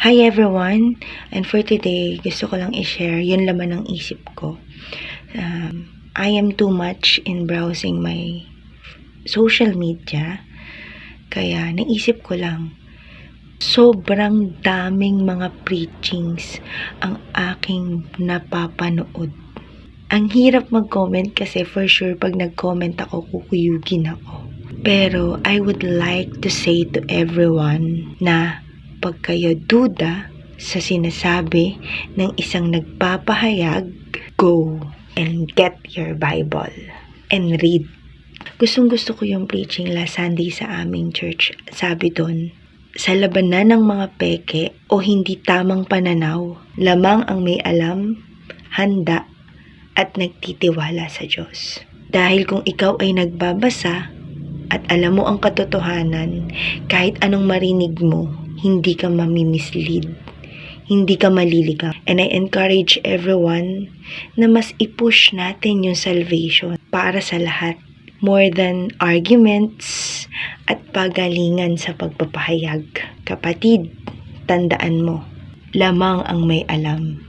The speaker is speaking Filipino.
Hi everyone! And for today, gusto ko lang i-share yung laman ng isip ko. I am too much in browsing my social media. Kaya naisip ko lang, sobrang daming mga preachings ang aking napapanood. Ang hirap mag-comment kasi for sure pag nag-comment ako, kukuyugin ako. Pero I would like to say to everyone na pag kayo duda sa sinasabi ng isang nagpapahayag, go and get your Bible and read. Gustong-gusto ko yung preaching last Sunday sa aming church. Sabi doon, sa labanan ng mga peke o hindi tamang pananaw, lamang ang may alam, handa, at nagtitiwala sa Diyos. Dahil kung ikaw ay nagbabasa at alam mo ang katotohanan, kahit anong marinig mo, hindi ka mamimislead, hindi ka maliligaw. And I encourage everyone na mas i-push natin yung salvation para sa lahat. More than arguments at pagalingan sa pagpapahayag. Kapatid, tandaan mo, lamang ang may alam.